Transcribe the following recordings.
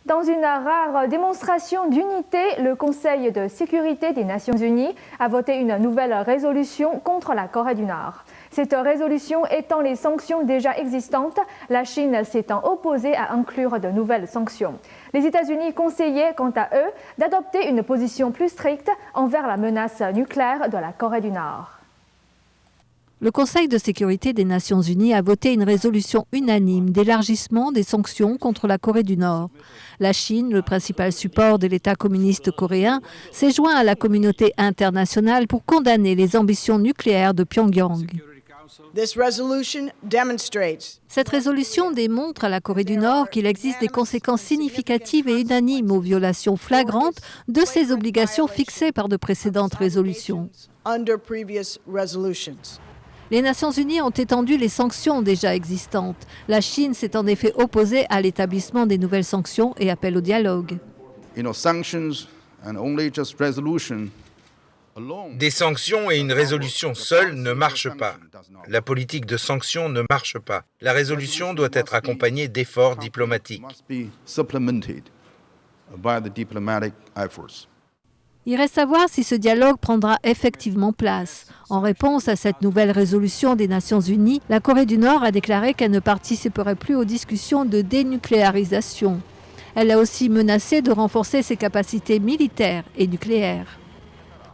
Dans une rare démonstration d'unité, le Conseil de sécurité des Nations Unies a voté une nouvelle résolution contre la Corée du Nord. Cette résolution étend les sanctions déjà existantes, la Chine s'étant opposée à inclure de nouvelles sanctions. Les États-Unis conseillaient, quant à eux, d'adopter une position plus stricte envers la menace nucléaire de la Corée du Nord. Le Conseil de sécurité des Nations Unies a voté une résolution unanime d'élargissement des sanctions contre la Corée du Nord. La Chine, le principal support de l'État communiste coréen, s'est joint à la communauté internationale pour condamner les ambitions nucléaires de Pyongyang. Cette résolution démontre à la Corée du Nord qu'il existe des conséquences significatives et unanimes aux violations flagrantes de ses obligations fixées par de précédentes résolutions. Les Nations Unies ont étendu les sanctions déjà existantes. La Chine s'est en effet opposée à l'établissement des nouvelles sanctions et appelle au dialogue. Des sanctions et une résolution seule ne marchent pas. La politique de sanctions ne marche pas. La résolution doit être accompagnée d'efforts diplomatiques. Il reste à voir si ce dialogue prendra effectivement place. En réponse à cette nouvelle résolution des Nations Unies, la Corée du Nord a déclaré qu'elle ne participerait plus aux discussions de dénucléarisation. Elle a aussi menacé de renforcer ses capacités militaires et nucléaires.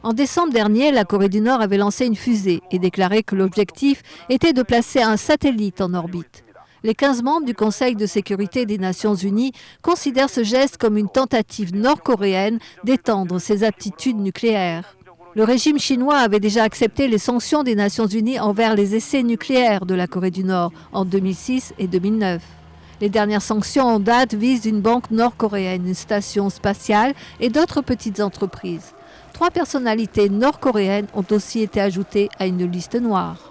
En décembre dernier, la Corée du Nord avait lancé une fusée et déclaré que l'objectif était de placer un satellite en orbite. Les 15 membres du Conseil de sécurité des Nations Unies considèrent ce geste comme une tentative nord-coréenne d'étendre ses aptitudes nucléaires. Le régime chinois avait déjà accepté les sanctions des Nations Unies envers les essais nucléaires de la Corée du Nord en 2006 et 2009. Les dernières sanctions en date visent une banque nord-coréenne, une station spatiale et d'autres petites entreprises. 3 personnalités nord-coréennes ont aussi été ajoutées à une liste noire.